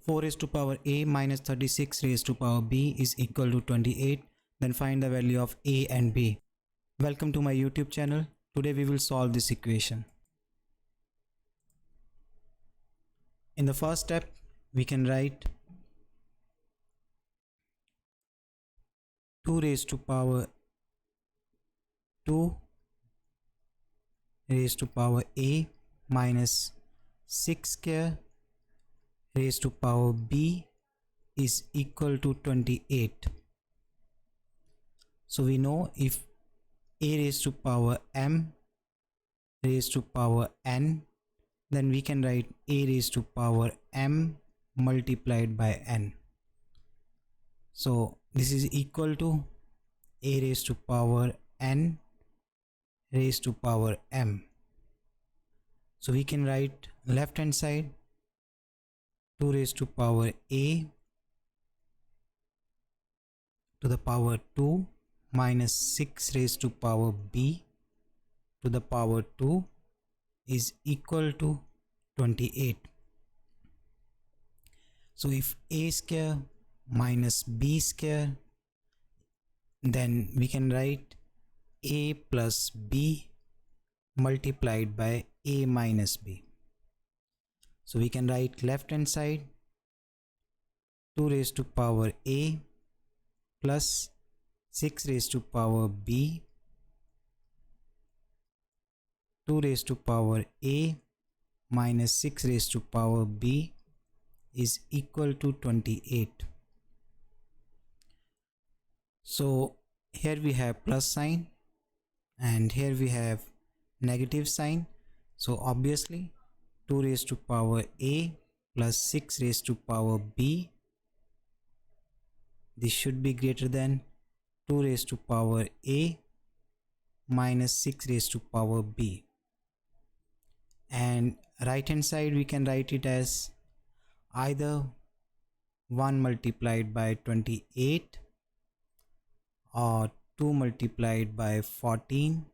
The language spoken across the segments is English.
4 raised to power a minus 36 raised to power b is equal to 28. Then find the value of a and b. Welcome to my YouTube channel. Today we will solve this equation. In the first step, we can write 2 raised to power 2 raised to power a minus 6 square raised to power b is equal to 28. So we know if a raised to power m raised to power n, then we can write a raised to power m multiplied by n. So this is equal to a raised to power n raised to power m. So we can write left hand side 2 raised to power a to the power 2 minus 6 raised to power b to the power 2 is equal to 28. So if a square minus b square, then we can write a plus b multiplied by a minus b. So we can write left hand side 2 raised to power a plus 6 raised to power b 2 raised to power a minus 6 raised to power b is equal to 28. So here we have plus sign and here we have negative sign. So obviously 2 raised to power a plus 6 raised to power b, this should be greater than 2 raised to power a minus 6 raised to power b. And right hand side we can write it as either 1 multiplied by 28 or 2 multiplied by 14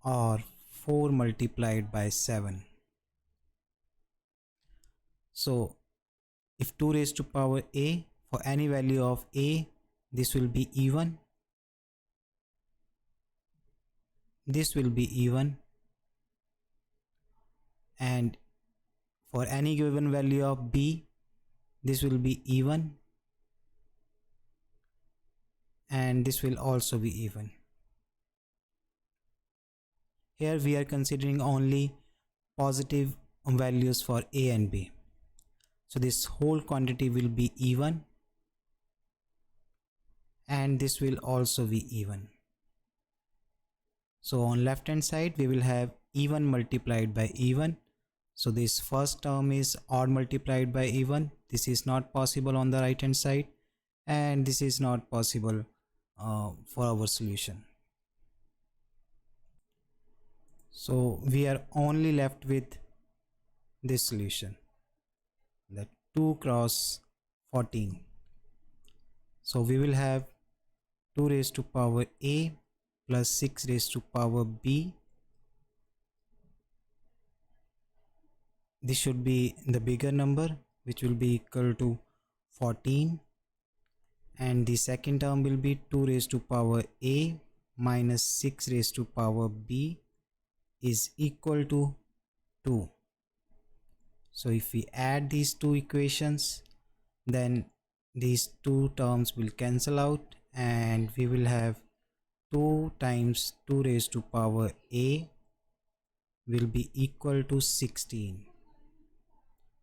or 4 multiplied by 7. So if 2 raised to power a, for any value of a, this will be even, this will be even, and for any given value of b, this will be even, and this will also be even. Here we are considering only positive values for a and b. So this whole quantity will be even and this will also be even. So on left hand side we will have even multiplied by even. So this first term is odd multiplied by even. This is not possible on the right hand side and this is not possible for our solution. So we are only left with this solution, that 2 cross 14. So we will have 2 raised to power a plus 6 raised to power b. This should be the bigger number, which will be equal to 14, and the second term will be 2 raised to power a minus 6 raised to power b is equal to 2. So if we add these two equations, then these two terms will cancel out and we will have 2 times 2 raised to power a will be equal to 16.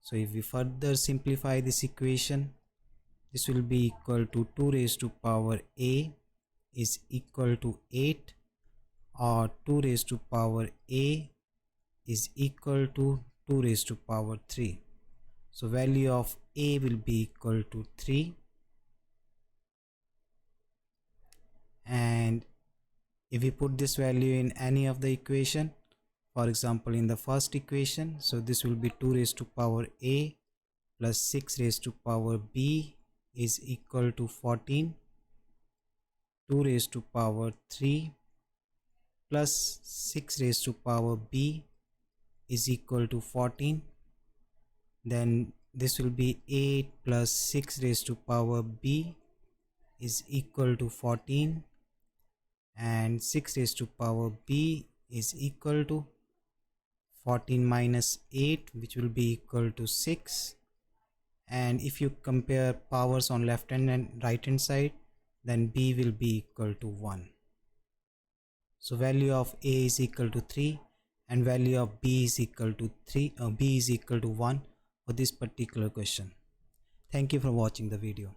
So if we further simplify this equation, this will be equal to 2 raised to power a is equal to 8, or 2 raised to power a is equal to 2 raised to power 3. So value of a will be equal to 3, and if we put this value in any of the equation, for example in the first equation, so this will be 2 raised to power a plus 6 raised to power b is equal to 14. 2 raised to power 3 plus 6 raised to power b is equal to 14. Then this will be 8 plus 6 raised to power b is equal to 14, and 6 raised to power b is equal to 14 minus 8, which will be equal to 6. And if you compare powers on left hand and right hand side, then b will be equal to 1. So value of a is equal to 3 and value of b is equal to 1 for this particular question. Thank you for watching the video.